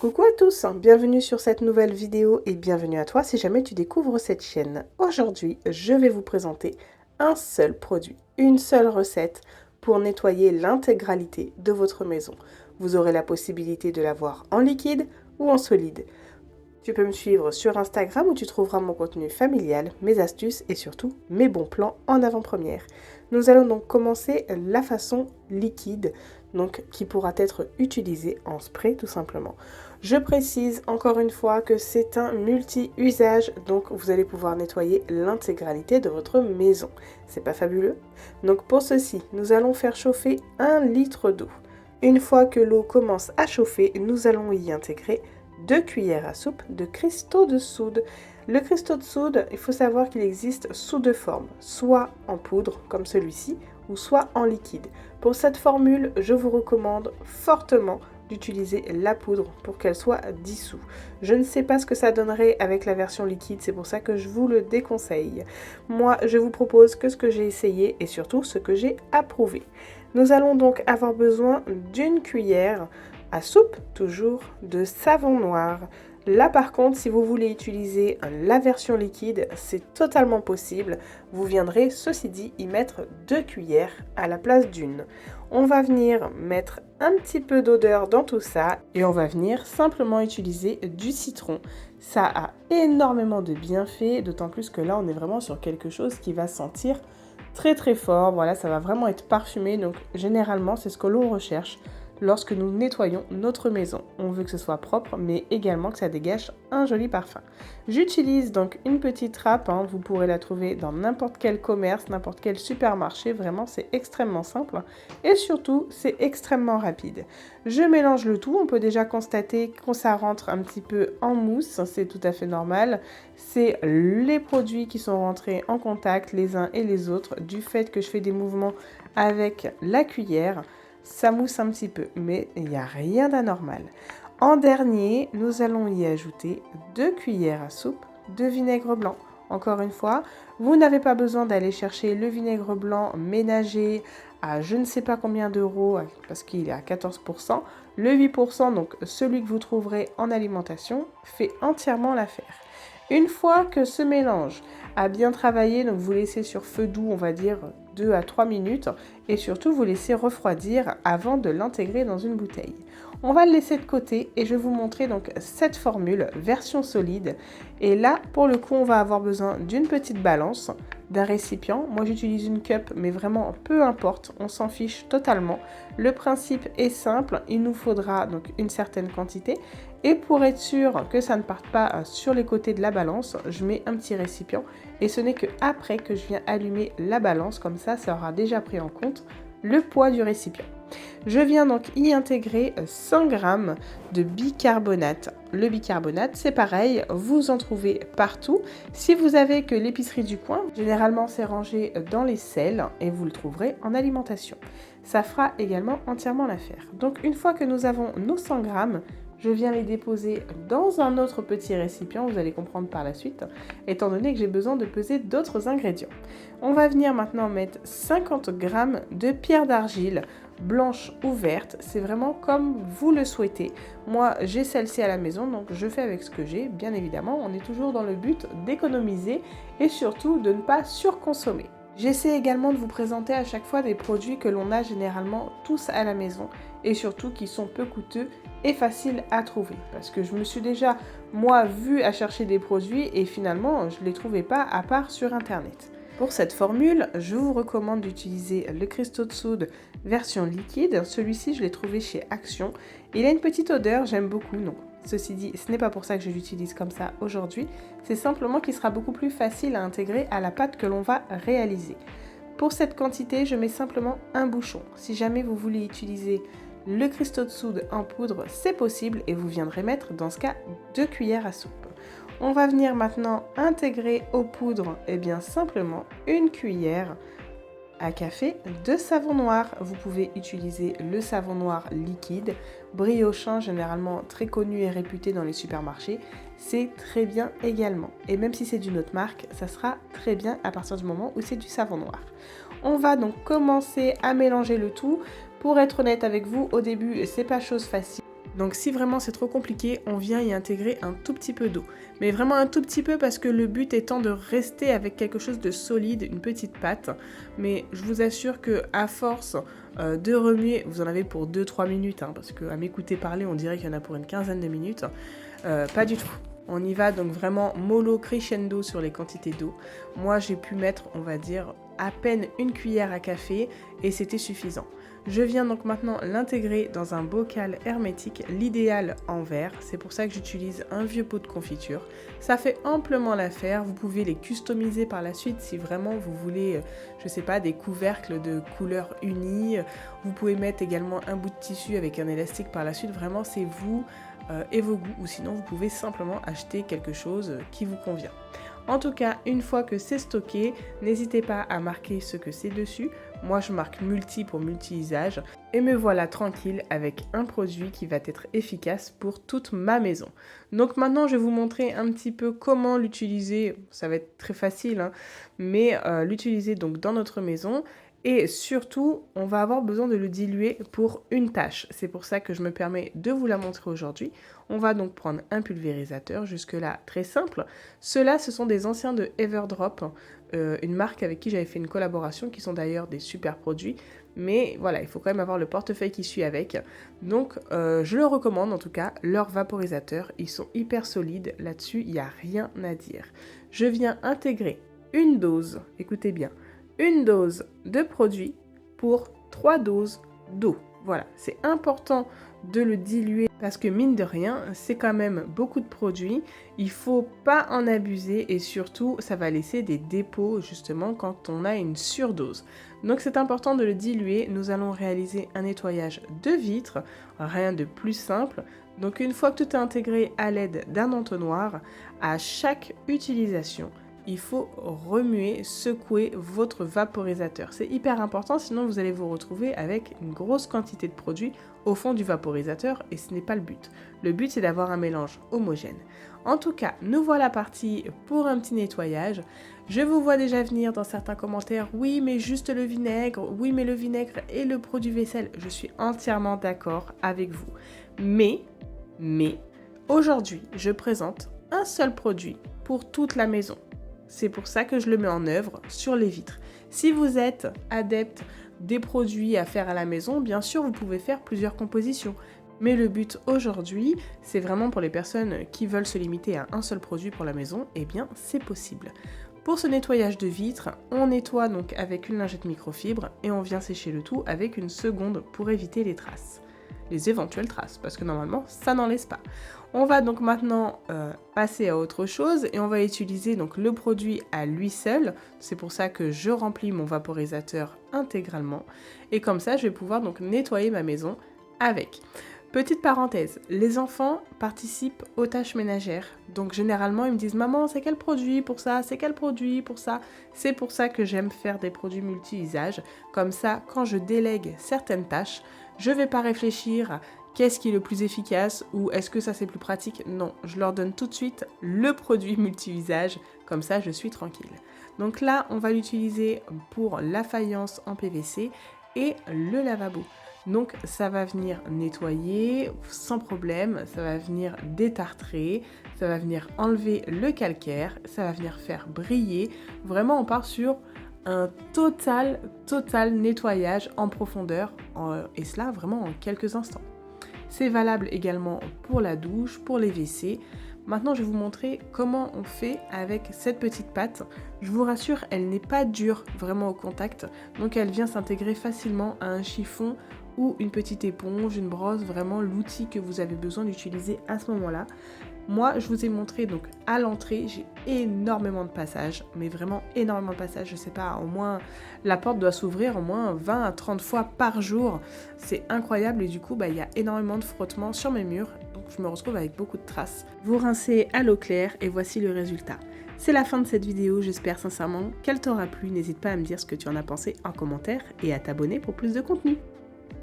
Coucou à tous, bienvenue sur cette nouvelle vidéo et bienvenue à toi si jamais tu découvres cette chaîne. Aujourd'hui, je vais vous présenter un seul produit, une seule recette pour nettoyer l'intégralité de votre maison. Vous aurez la possibilité de l'avoir en liquide ou en solide. Tu peux me suivre sur Instagram où tu trouveras mon contenu familial, mes astuces et surtout mes bons plans en avant-première. Nous allons donc commencer la façon liquide, donc qui pourra être utilisée en spray tout simplement. Je précise encore une fois que c'est un multi-usage, donc vous allez pouvoir nettoyer l'intégralité de votre maison. C'est pas fabuleux? Donc pour ceci, nous allons faire chauffer 1 litre d'eau. Une fois que l'eau commence à chauffer, nous allons y intégrer 2 cuillères à soupe de cristaux de soude. Le cristaux de soude, il faut savoir qu'il existe sous deux formes, soit en poudre comme celui-ci, ou soit en liquide. Pour cette formule, je vous recommande fortement d'utiliser la poudre pour qu'elle soit dissoute. Je ne sais pas ce que ça donnerait avec la version liquide, c'est pour ça que je vous le déconseille. Moi, je vous propose que ce que j'ai essayé et surtout ce que j'ai approuvé. Nous allons donc avoir besoin d'une cuillère à soupe, toujours, de savon noir. Là par contre, si vous voulez utiliser la version liquide, c'est totalement possible. Vous viendrez, ceci dit, y mettre 2 cuillères à la place d'une. On va venir mettre un petit peu d'odeur dans tout ça et on va venir simplement utiliser du citron. Ça a énormément de bienfaits, d'autant plus que là on est vraiment sur quelque chose qui va sentir très très fort. Voilà, ça va vraiment être parfumé, donc généralement c'est ce que l'on recherche lorsque nous nettoyons notre maison. On veut que ce soit propre, mais également que ça dégage un joli parfum. J'utilise donc une petite trappe, vous pourrez la trouver dans n'importe quel commerce, n'importe quel supermarché, vraiment c'est extrêmement simple et surtout c'est extrêmement rapide. Je mélange le tout, on peut déjà constater que ça rentre un petit peu en mousse, c'est tout à fait normal. C'est les produits qui sont rentrés en contact les uns et les autres du fait que je fais des mouvements avec la cuillère. Ça mousse un petit peu, mais il n'y a rien d'anormal. En dernier, nous allons y ajouter 2 cuillères à soupe de vinaigre blanc. Encore une fois, vous n'avez pas besoin d'aller chercher le vinaigre blanc ménagé à je ne sais pas combien d'euros, parce qu'il est à 14%. Le 8%, donc celui que vous trouverez en alimentation, fait entièrement l'affaire. Une fois que ce mélange a bien travaillé, donc vous laissez sur feu doux, on va dire 2 à 3 minutes, et surtout vous laissez refroidir avant de l'intégrer dans une bouteille. On va le laisser de côté et je vais vous montrer donc cette formule version solide. Et là, pour le coup, on va avoir besoin d'une petite balance, d'un récipient. Moi, j'utilise une cup, mais vraiment peu importe, on s'en fiche totalement. Le principe est simple, il nous faudra donc une certaine quantité. Et pour être sûr que ça ne parte pas sur les côtés de la balance, je mets un petit récipient. Et ce n'est qu'après que je viens allumer la balance, comme ça aura déjà pris en compte le poids du récipient. Je viens donc y intégrer 100 g de bicarbonate. Le bicarbonate, c'est pareil, vous en trouvez partout. Si vous avez que l'épicerie du coin, généralement c'est rangé dans les sels et vous le trouverez en alimentation. Ça fera également entièrement l'affaire. Donc une fois que nous avons nos 100 g, je viens les déposer dans un autre petit récipient, vous allez comprendre par la suite, étant donné que j'ai besoin de peser d'autres ingrédients. On va venir maintenant mettre 50 g de pierre d'argile, blanche ou verte, c'est vraiment comme vous le souhaitez. Moi, j'ai celle-ci à la maison, donc je fais avec ce que j'ai. Bien évidemment, on est toujours dans le but d'économiser et surtout de ne pas surconsommer. J'essaie également de vous présenter à chaque fois des produits que l'on a généralement tous à la maison et surtout qui sont peu coûteux et faciles à trouver. Parce que je me suis déjà, moi, vue à chercher des produits et finalement, je ne les trouvais pas à part sur Internet. Pour cette formule, je vous recommande d'utiliser le cristaux de soude version liquide. Celui-ci, je l'ai trouvé chez Action. Il a une petite odeur, j'aime beaucoup, non. Ceci dit, ce n'est pas pour ça que je l'utilise comme ça aujourd'hui, c'est simplement qu'il sera beaucoup plus facile à intégrer à la pâte que l'on va réaliser. Pour cette quantité, je mets simplement un bouchon. Si jamais vous voulez utiliser le cristaux de soude en poudre, c'est possible et vous viendrez mettre dans ce cas 2 cuillères à soupe. On va venir maintenant intégrer aux poudres, simplement une cuillère à café de savon noir. Vous pouvez utiliser le savon noir liquide, Briochin, généralement très connu et réputé dans les supermarchés. C'est très bien également. Et même si c'est d'une autre marque, ça sera très bien à partir du moment où c'est du savon noir. On va donc commencer à mélanger le tout. Pour être honnête avec vous, au début, c'est pas chose facile. Donc si vraiment c'est trop compliqué, on vient y intégrer un tout petit peu d'eau. Mais vraiment un tout petit peu parce que le but étant de rester avec quelque chose de solide, une petite pâte. Mais je vous assure que à force de remuer, vous en avez pour 2-3 minutes, hein, parce qu'à m'écouter parler, on dirait qu'il y en a pour une quinzaine de minutes. Pas du tout. On y va donc vraiment mollo crescendo sur les quantités d'eau. Moi j'ai pu mettre, on va dire, à peine une cuillère à café et c'était suffisant. Je viens donc maintenant l'intégrer dans un bocal hermétique, l'idéal en verre. C'est pour ça que j'utilise un vieux pot de confiture. Ça fait amplement l'affaire. Vous pouvez les customiser par la suite si vraiment vous voulez, je sais pas, des couvercles de couleurs unies. Vous pouvez mettre également un bout de tissu avec un élastique par la suite. Vraiment, c'est vous et vos goûts. Ou sinon, vous pouvez simplement acheter quelque chose qui vous convient. En tout cas, une fois que c'est stocké, n'hésitez pas à marquer ce que c'est dessus. Moi, je marque multi pour multi-usage et me voilà tranquille avec un produit qui va être efficace pour toute ma maison. Donc maintenant, je vais vous montrer un petit peu comment l'utiliser. Ça va être très facile, hein, mais l'utiliser donc dans notre maison. Et surtout, on va avoir besoin de le diluer pour une tâche. C'est pour ça que je me permets de vous la montrer aujourd'hui. On va donc prendre un pulvérisateur, jusque-là très simple. Ceux-là, ce sont des anciens de Everdrop, une marque avec qui j'avais fait une collaboration, qui sont d'ailleurs des super produits. Mais voilà, il faut quand même avoir le portefeuille qui suit avec. Donc, je le recommande en tout cas, leurs vaporisateurs. Ils sont hyper solides, là-dessus, il n'y a rien à dire. Je viens intégrer une dose, écoutez bien, une dose de produit pour 3 doses d'eau. Voilà, c'est important de le diluer parce que mine de rien, c'est quand même beaucoup de produits. Il faut pas en abuser et surtout, ça va laisser des dépôts justement quand on a une surdose. Donc c'est important de le diluer. Nous allons réaliser un nettoyage de vitres, rien de plus simple. Donc une fois que tout est intégré à l'aide d'un entonnoir, à chaque utilisation, il faut remuer, secouer votre vaporisateur. C'est hyper important, sinon vous allez vous retrouver avec une grosse quantité de produit au fond du vaporisateur et ce n'est pas le but. Le but, c'est d'avoir un mélange homogène. En tout cas, nous voilà partis pour un petit nettoyage. Je vous vois déjà venir dans certains commentaires, oui mais juste le vinaigre, oui mais le vinaigre et le produit vaisselle. Je suis entièrement d'accord avec vous. Mais, aujourd'hui, je présente un seul produit pour toute la maison. C'est pour ça que je le mets en œuvre sur les vitres. Si vous êtes adepte des produits à faire à la maison, bien sûr, vous pouvez faire plusieurs compositions. Mais le but aujourd'hui, c'est vraiment pour les personnes qui veulent se limiter à un seul produit pour la maison, eh bien, c'est possible. Pour ce nettoyage de vitres, on nettoie donc avec une lingette microfibre et on vient sécher le tout avec une seconde pour éviter les traces. Les éventuelles traces, parce que normalement, ça n'en laisse pas. On va donc maintenant passer à autre chose et on va utiliser donc le produit à lui seul. C'est pour ça que je remplis mon vaporisateur intégralement et comme ça, je vais pouvoir donc nettoyer ma maison avec. Petite parenthèse, les enfants participent aux tâches ménagères. Donc généralement, ils me disent « Maman, c'est quel produit pour ça? C'est quel produit pour ça ?» C'est pour ça que j'aime faire des produits multi-usages. Comme ça, quand je délègue certaines tâches, je ne vais pas réfléchir à qu'est-ce qui est le plus efficace ou est-ce que ça c'est plus pratique. Non, je leur donne tout de suite le produit multi-usage. Comme ça, je suis tranquille. Donc là, on va l'utiliser pour la faïence en PVC et le lavabo. Donc ça va venir nettoyer sans problème, ça va venir détartrer, ça va venir enlever le calcaire, ça va venir faire briller. Vraiment, on part sur un total nettoyage en profondeur et cela vraiment en quelques instants. C'est valable également pour la douche, pour les WC. Maintenant, je vais vous montrer comment on fait avec cette petite pâte. Je vous rassure, elle n'est pas dure vraiment au contact, donc elle vient s'intégrer facilement à un chiffon ou une petite éponge, une brosse, vraiment l'outil que vous avez besoin d'utiliser à ce moment-là. Moi, je vous ai montré donc à l'entrée, j'ai énormément de passages, mais vraiment énormément de passages. Je sais pas, au moins la porte doit s'ouvrir au moins 20 à 30 fois par jour. C'est incroyable et du coup, il y a énormément de frottements sur mes murs. Donc je me retrouve avec beaucoup de traces. Vous rincez à l'eau claire et voici le résultat. C'est la fin de cette vidéo, j'espère sincèrement qu'elle t'aura plu. N'hésite pas à me dire ce que tu en as pensé en commentaire et à t'abonner pour plus de contenu.